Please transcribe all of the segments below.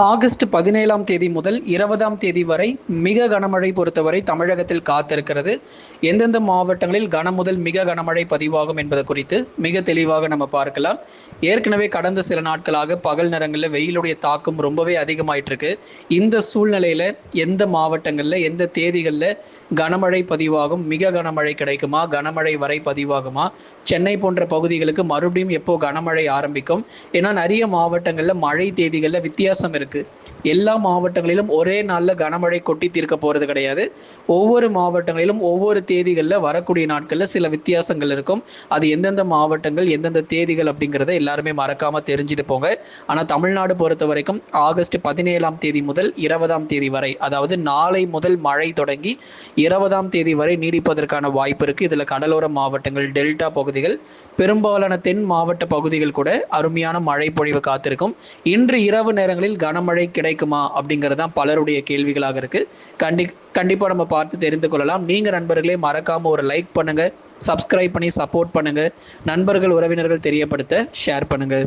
August 17ஆம் தேதி முதல் 20ஆம் தேதி வரை மிக கனமழை பொறுத்தவரை தமிழகத்தில் காத்திருக்கிறது. எந்தெந்த மாவட்டங்களில் கனமுதல் மிக கனமழை பதிவாகும் என்பது குறித்து மிக தெளிவாக நம்ம பார்க்கலாம். ஏற்கனவே கடந்த சில நாட்களாக பகல் நேரங்களில் வெயிலுடைய தாக்கம் ரொம்பவே அதிகமாயிட்டு இருக்கு. இந்த சூழ்நிலையில எந்த மாவட்டங்களில் எந்த தேதிகளில் கனமழை பதிவாகும், மிக கனமழை கிடைக்குமா, கனமழை வரை பதிவாகுமா, சென்னை போன்ற பகுதிகளுக்கு மறுபடியும் எப்போ கனமழை ஆரம்பிக்கும்? ஏன்னா நிறைய மாவட்டங்களில் மழை தேதிகளில் வித்தியாசம் இருக்கு. எல்லா மாவட்டங்களிலும் ஒரே நாளில் கனமழை கொட்டி தீர்க்க போறது கிடையாது. ஒவ்வொரு மாவட்டங்களிலும் ஒவ்வொரு தேதிகளில் வரக்கூடிய நாட்களில் சில வித்தியாசங்கள் இருக்கும். அது எந்தெந்த மாவட்டங்கள் எந்தெந்த தேதிகள் அப்படிங்கிறத எல்லாருமே மறக்காம தெரிஞ்சுட்டு போங்க. ஆனால் தமிழ்நாடு பொறுத்த வரைக்கும் ஆகஸ்ட் 17ஆம் தேதி முதல் 20ஆம் தேதி வரை, அதாவது நாளை முதல் மழை தொடங்கி 20ஆம் தேதி வரை நீடிப்பதற்கான வாய்ப்பு இருக்கு. இதுல கடலோர மாவட்டங்கள், டெல்டா பகுதிகள், பெரும்பாலான தென் மாவட்ட பகுதிகள் கூட அருமையான மழை பொழிவு காத்திருக்கும். இன்று இரவு நேரங்களில் கனமழை கிடைக்குமா அப்படிங்கிறதான் பலருடைய கேள்விகளாக இருக்கு. கண்டிப்பா நம்ம பார்த்து தெரிந்து கொள்ளலாம். நீங்க நண்பர்களே மறக்காம ஒரு லைக் பண்ணுங்க, சப்ஸ்கிரைப் பண்ணி சப்போர்ட் பண்ணுங்க, நண்பர்கள் உறவினர்கள் தெரியப்படுத்த ஷேர் பண்ணுங்க.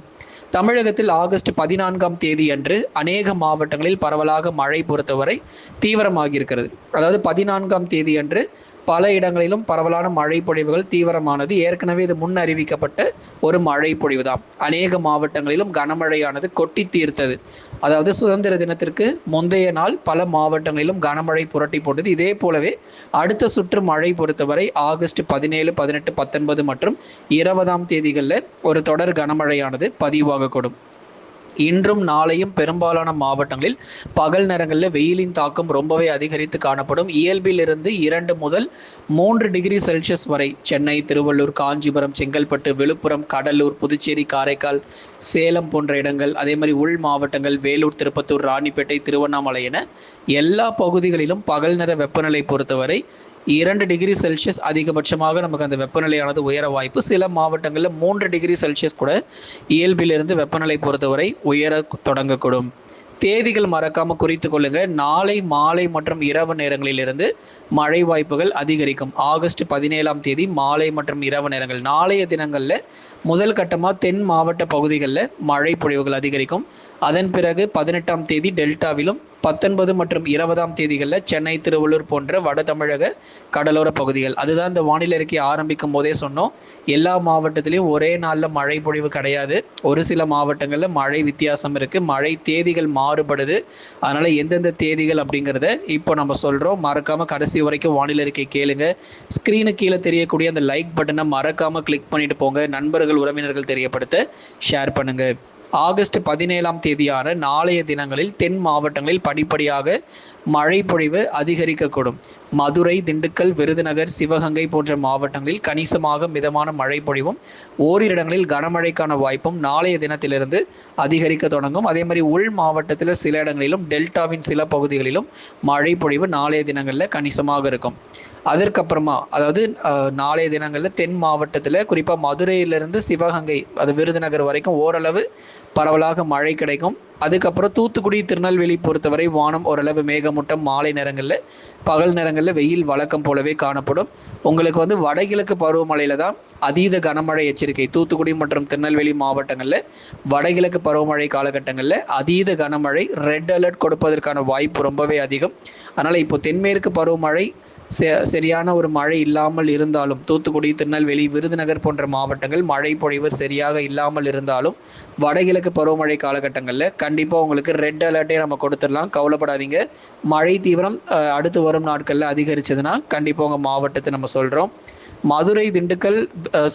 தமிழகத்தில் ஆகஸ்ட் 14ஆம் தேதி அன்று அநேக மாவட்டங்களில் பரவலாக மழை பொறுத்தவரை தீவிரமாகி இருக்கிறது. அதாவது 14ஆம் தேதி அன்று பல இடங்களிலும் பரவலான மழை பொழிவுகள் தீவிரமானது. ஏற்கனவே இது முன் அறிவிக்கப்பட்ட ஒரு மழை பொழிவு தான். அநேக மாவட்டங்களிலும் கனமழையானது கொட்டி தீர்த்தது. அதாவது சுதந்திர தினத்திற்கு முந்தைய நாள் பல மாவட்டங்களிலும் கனமழை புரட்டி போட்டது. இதே போலவே அடுத்த சுற்று மழை பொறுத்தவரை ஆகஸ்ட் 17, 18, 19 மற்றும் 20ஆம் தேதிகளில் ஒரு தொடர் கனமழையானது பதிவாகக்கூடும். இன்றும் நாளையும் பெரும்பாலான மாவட்டங்களில் பகல் நேரங்களில் வெயிலின் தாக்கம் ரொம்பவே அதிகரித்து காணப்படும். இயல்பிலிருந்து 2 முதல் 3 டிகிரி செல்சியஸ் வரை சென்னை, திருவள்ளூர், காஞ்சிபுரம், செங்கல்பட்டு, விழுப்புரம், கடலூர், புதுச்சேரி, காரைக்கால், சேலம் போன்ற இடங்கள், அதே மாதிரி உள் மாவட்டங்கள் வேலூர், திருப்பத்தூர், ராணிப்பேட்டை, திருவண்ணாமலை என எல்லா பகுதிகளிலும் பகல் நேர வெப்பநிலை பொறுத்தவரை 2 டிகிரி செல்சியஸ் அதிகபட்சமாக நமக்கு அந்த வெப்பநிலையானது உயர வாய்ப்பு. சில மாவட்டங்களில் 3 டிகிரி செல்சியஸ் கூட இயல்பிலிருந்து வெப்பநிலை பொறுத்தவரை உயர தொடங்கக்கூடும். தேதிகள் மறக்காம குறித்து கொள்ளுங்க. நாளை மாலை மற்றும் இரவு நேரங்களிலிருந்து மழை வாய்ப்புகள் அதிகரிக்கும். ஆகஸ்ட் 17ஆம் தேதி மாலை மற்றும் இரவு நேரங்கள், நாளைய தினங்களில் முதல் கட்டமாக தென் மாவட்ட பகுதிகளில் மழை பொழிவுகள் அதிகரிக்கும். அதன் பிறகு 18ஆம் தேதி டெல்டாவிலும், 19 மற்றும் 20ஆம் தேதிகளில் சென்னை, திருவள்ளூர் போன்ற வட தமிழக கடலோர பகுதிகள். அதுதான் இந்த வானிலை அறிக்கை ஆரம்பிக்கும் போதே சொன்னோம். எல்லா மாவட்டத்திலையும் ஒரே நாளில் மழை பொழிவு கிடையாது. ஒரு சில மாவட்டங்களில் மழை வித்தியாசம் இருக்கு, மழை தேதிகள் மாறுபடுது. அதனால எந்தெந்த தேதிகள் அப்படிங்கிறத இப்போ நம்ம சொல்றோம். மறக்காம கடைசி வரைக்கும் வானிலை அறிக்கை கேளுங்க. ஸ்கிரீனுக்கு கீழே தெரியக்கூடிய அந்த லைக் பட்டனை மறக்காம கிளிக் பண்ணிட்டு போங்க. நண்பர்கள் உறவினர்கள் தெரியப்படுத்த ஷேர் பண்ணுங்க. ஆகஸ்ட் 17ஆம் தேதியான நாளைய தினங்களில் தென் மாவட்டங்களில் படிப்படியாக மழை பொழிவு அதிகரிக்கக்கூடும். மதுரை, திண்டுக்கல், விருதுநகர், சிவகங்கை போன்ற மாவட்டங்களில் கணிசமாக மிதமான மழை பொழிவும் ஓரிரு இடங்களில் கனமழைக்கான வாய்ப்பும் நாளைய தினத்திலிருந்து அதிகரிக்க தொடங்கும். அதே மாதிரி உள் மாவட்டத்தில் சில இடங்களிலும் டெல்டாவின் சில பகுதிகளிலும் மழை பொழிவு நாளைய தினங்களில் கணிசமாக இருக்கும். அதற்கப்புறமா அதாவது நாளைய தினங்களில் தென் மாவட்டத்தில் குறிப்பாக மதுரையிலிருந்து சிவகங்கை, அது விருதுநகர் வரைக்கும் ஓரளவு பரவலாக மழை கிடைக்கும். அதுக்கப்புறம் தூத்துக்குடி, திருநெல்வேலி பொறுத்தவரை வானம் ஓரளவு மேகமூட்டம். மாலை நேரங்களில், பகல் நேரங்களில் வெயில் வழக்கம் போலவே காணப்படும். உங்களுக்கு வடகிழக்கு பருவமழையில தான் அதீத கனமழை எச்சரிக்கை. தூத்துக்குடி மற்றும் திருநெல்வேலி மாவட்டங்களில் வடகிழக்கு பருவமழை காலகட்டங்களில் அதீத கனமழை, ரெட் அலர்ட் கொடுப்பதற்கான வாய்ப்பு ரொம்பவே அதிகம். அதனால் இப்போ தென்மேற்கு பருவமழை சரியான ஒரு மழை இல்லாமல் இருந்தாலும், தூத்துக்குடி, திருநெல்வேலி, விருதுநகர் போன்ற மாவட்டங்கள் மழை பொழிவு சரியாக இல்லாமல் இருந்தாலும் வடகிழக்கு பருவமழை காலகட்டங்களில் கண்டிப்பாக உங்களுக்கு ரெட் அலர்ட்டே நம்ம கொடுத்துடலாம். கவலைப்படாதீங்க. மழை தீவிரம் அடுத்து வரும் நாட்களில் அதிகரிச்சதுன்னா கண்டிப்பாக உங்கள் மாவட்டத்தை நம்ம சொல்கிறோம். மதுரை, திண்டுக்கல்,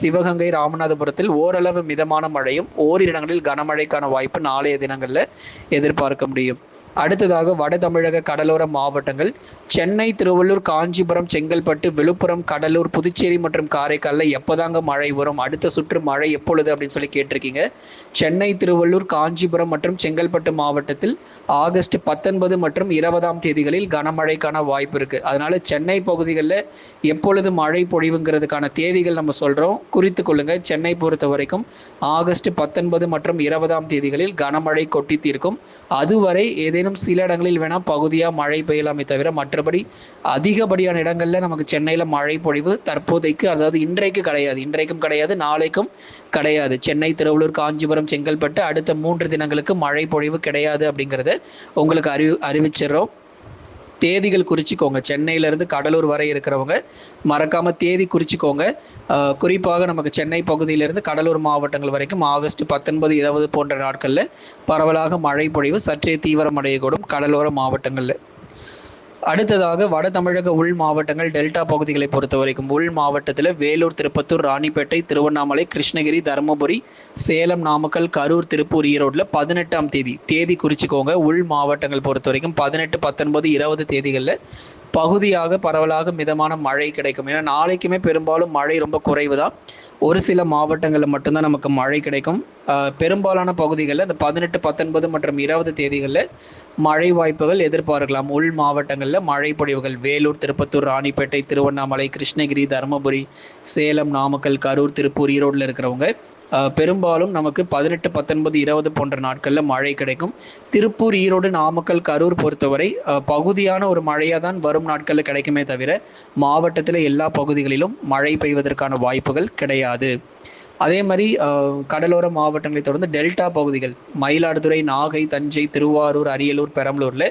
சிவகங்கை, ராமநாதபுரத்தில் ஓரளவு மிதமான மழையும் ஓரிரு இடங்களில் கனமழைக்கான வாய்ப்பு நாளைய தினங்களில் எதிர்பார்க்க முடியும். அடுத்ததாக வட தமிழக கடலோர மாவட்டங்கள் சென்னை, திருவள்ளூர், காஞ்சிபுரம், செங்கல்பட்டு, விழுப்புரம், கடலூர், புதுச்சேரி மற்றும் காரைக்காலில் எப்போதாங்க மழை வரும், அடுத்த சுற்று மழை எப்பொழுது அப்படின்னு சொல்லி கேட்டிருக்கீங்க. சென்னை, திருவள்ளூர், காஞ்சிபுரம் மற்றும் செங்கல்பட்டு மாவட்டத்தில் ஆகஸ்ட் 19 மற்றும் 20ஆம் தேதிகளில் கனமழைக்கான வாய்ப்பு இருக்கு. அதனால சென்னை பகுதிகளில் எப்பொழுது மழை பொழிவுங்கிறதுக்கான தேதிகள் நம்ம சொல்றோம், குறித்து கொள்ளுங்க. சென்னை பொறுத்த வரைக்கும் ஆகஸ்ட் 19 மற்றும் 20ஆம் தேதிகளில் கனமழை கொட்டி தீர்க்கும். அதுவரை ஏதேனும் ஏதேனும் சில இடங்களில் வேணால் பகுதியாக மழை பெய்யலாமே தவிர மற்றபடி அதிகப்படியான இடங்களில் நமக்கு சென்னையில் மழை பொழிவு தற்போதைக்கு, அதாவது இன்றைக்கு கிடையாது, இன்றைக்கும் கிடையாது, நாளைக்கும் கிடையாது. சென்னை, திருவள்ளூர், காஞ்சிபுரம், செங்கல்பட்டு அடுத்த 3 தினங்களுக்கு மழை பொழிவு கிடையாது அப்படிங்கிறத உங்களுக்கு அறிவிச்சிடுறோம். தேதிகள் குறிச்சிக்கோங்க. சென்னையிலேருந்து கடலூர் வரை இருக்கிறவங்க மறக்காமல் தேதி குறிச்சிக்கோங்க. குறிப்பாக நமக்கு சென்னை பகுதியிலிருந்து கடலூர் மாவட்டங்கள் வரைக்கும் ஆகஸ்ட் 19, 20 போன்ற நாட்களில் பரவலாக மழை பொழிவு சற்றே தீவிரமடையக்கூடும் கடலோர மாவட்டங்களில். அடுத்ததாக வட தமிழக உள் மாவட்டங்கள், டெல்டா பகுதிகளை பொறுத்த வரைக்கும் உள் மாவட்டத்தில் வேலூர், திருப்பத்தூர், ராணிப்பேட்டை, திருவண்ணாமலை, கிருஷ்ணகிரி, தருமபுரி, சேலம், நாமக்கல், கரூர், திருப்பூர், ஈரோட்டில் 18ஆம் தேதி குறிச்சிக்கோங்க. உள் மாவட்டங்கள் பொறுத்த வரைக்கும் 18, 19, 20 தேதிகளில் பகுதியாக பரவலாக மிதமான மழை கிடைக்கும். ஏன்னா நாளைக்குமே பெரும்பாலும் மழை ரொம்ப குறைவு தான். ஒரு சில மாவட்டங்களில் மட்டும்தான் நமக்கு மழை கிடைக்கும். பெரும்பாலான பகுதிகளில் இந்த 18, 19 மற்றும் 20 தேதிகளில் மழை வாய்ப்புகள் எதிர்பார்க்கலாம். உள் மாவட்டங்களில் மழை பொழிவுகள் வேலூர், திருப்பத்தூர், ராணிப்பேட்டை, திருவண்ணாமலை, கிருஷ்ணகிரி, தருமபுரி, சேலம், நாமக்கல், கரூர், திருப்பூர், ஈரோட்டில் இருக்கிறவங்க பெரும்பாலும் நமக்கு 18, 19, 20 போன்ற நாட்களில் மழை கிடைக்கும். திருப்பூர், ஈரோடு, நாமக்கல், கரூர் பொறுத்தவரை பகுதியான ஒரு மழையாக தான் வரும் நாட்களில் கிடைக்குமே தவிர மாவட்டத்தில் எல்லா பகுதிகளிலும் மழை பெய்வதற்கான வாய்ப்புகள் கிடையாது. அதே மாதிரி கடலோர மாவட்டங்களை தொடர்ந்து டெல்டா பகுதிகள் மயிலாடுதுறை, நாகை, தஞ்சை, திருவாரூர், அரியலூர், பெரம்பலூரில்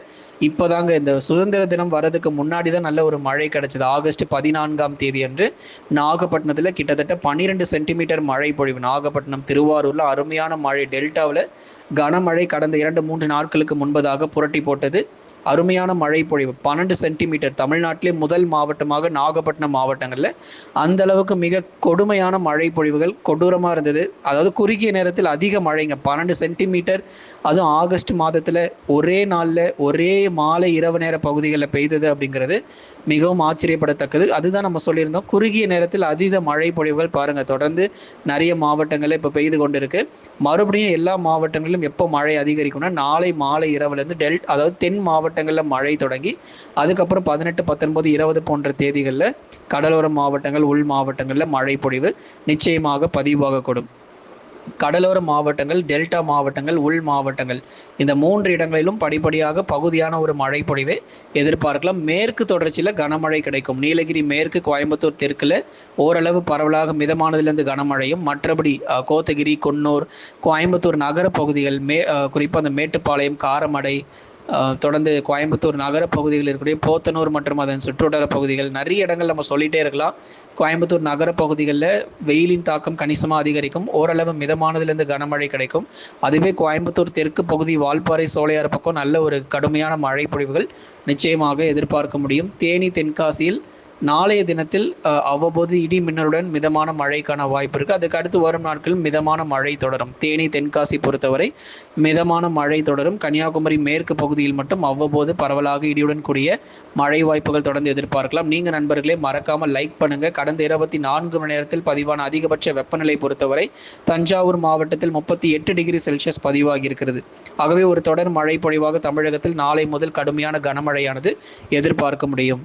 இப்போதாங்க இந்த சுதந்திர தினம் வர்றதுக்கு முன்னாடி தான் நல்ல ஒரு மழை கிடைச்சது. ஆகஸ்ட் 14ஆம் தேதி அன்று நாகப்பட்டினத்தில் கிட்டத்தட்ட 12 சென்டிமீட்டர் மழை பொழிவு. நாகப்பட்டினம், திருவாரூரில் அருமையான மழை. டெல்டாவில் கனமழை கடந்த 2-3 நாட்களுக்கு முன்பதாக புரட்டி போட்டது. அருமையான மழை பொழிவு 12 சென்டிமீட்டர். தமிழ்நாட்டிலே முதல் மாவட்டமாக நாகப்பட்டினம் மாவட்டங்களில் அந்த அளவுக்கு மிக கொடுமையான மழை பொழிவுகள் கொடூரமாக இருந்தது. அதாவது குறுகிய நேரத்தில் அதிக மழைங்க, 12 சென்டிமீட்டர், அதுவும் ஆகஸ்ட் மாதத்தில் ஒரே நாளில் ஒரே மாலை இரவு நேர பகுதிகளில் பெய்தது அப்படிங்கிறது மிகவும் ஆச்சரியப்படத்தக்கது. அதுதான் நம்ம சொல்லியிருந்தோம், குறுகிய நேரத்தில் அதீத மழை பொழிவுகள் பாருங்கள் தொடர்ந்து நிறைய மாவட்டங்களில் இப்போ பெய்து கொண்டு இருக்கு. மறுபடியும் எல்லா மாவட்டங்களிலும் எப்போ மழை அதிகரிக்கும்னா நாளை மாலை இரவுலேருந்து அதாவது தென் மாவட்டங்களில் மழை தொடங்கி அதுக்கப்புறம் 18, 19, 20 போன்ற தேதிகளில் கடலோர மாவட்டங்கள், உள் மாவட்டங்களில் மழை பொழிவு நிச்சயமாக பதிவாகக்கூடும். கடலோர மாவட்டங்கள், டெல்டா மாவட்டங்கள், உள் மாவட்டங்கள் இந்த 3 இடங்களிலும் படிப்படியாக பகுதியான ஒரு மழை பொழிவை எதிர்பார்க்கலாம். மேற்கு தொடர்ச்சியில் கனமழை கிடைக்கும். நீலகிரி மேற்கு, கோயம்புத்தூர் தெற்கில் ஓரளவு பரவலாக மிதமானதிலிருந்து கனமழையும், மற்றபடி கோத்தகிரி, குன்னூர், கோயம்புத்தூர் நகர பகுதிகள், குறிப்பாக அந்த மேட்டுப்பாளையம், காரமடை, தொடர்ந்து கோயம்புத்தூர் நகர பகுதிகளில் இருக்கக்கூடிய போத்தனூர் மற்றும் அதன் சுற்றுவட்டார பகுதிகள், நிறைய இடங்கள் நம்ம சொல்லிகிட்டே இருக்கலாம். கோயம்புத்தூர் நகர பகுதிகளில் வெயிலின் தாக்கம் கணிசமாக அதிகரிக்கும். ஓரளவு மிதமானதிலிருந்து கனமழை கிடைக்கும். அதுவே கோயம்புத்தூர் தெற்கு பகுதி, வால்பாறை, சோலையார் பக்கம் நல்ல ஒரு கடுமையான மழை பொழிவுகள் நிச்சயமாக எதிர்பார்க்க முடியும். தேனி, தென்காசியில் நாளைய தினத்தில் அவ்வப்போது இடி மின்னலுடன் மிதமான மழைக்கான வாய்ப்பு இருக்குது. அதுக்கு அடுத்து வரும் நாட்களில் மிதமான மழை தொடரும். தேனி, தென்காசி பொறுத்தவரை மிதமான மழை தொடரும். கன்னியாகுமரி மேற்கு பகுதியில் மட்டும் அவ்வப்போது பரவலாக இடியுடன் கூடிய மழை வாய்ப்புகள் தொடர்ந்து எதிர்பார்க்கலாம். நீங்கள் நண்பர்களே மறக்காமல் லைக் பண்ணுங்கள். கடந்த 24 மணி நேரத்தில் பதிவான அதிகபட்ச வெப்பநிலை பொறுத்தவரை தஞ்சாவூர் மாவட்டத்தில் 38 டிகிரி செல்சியஸ் பதிவாகி இருக்கிறது. ஆகவே ஒரு தொடர் மழை பொழிவாக தமிழகத்தில் நாளை முதல் கடுமையான கனமழையானது எதிர்பார்க்க முடியும்.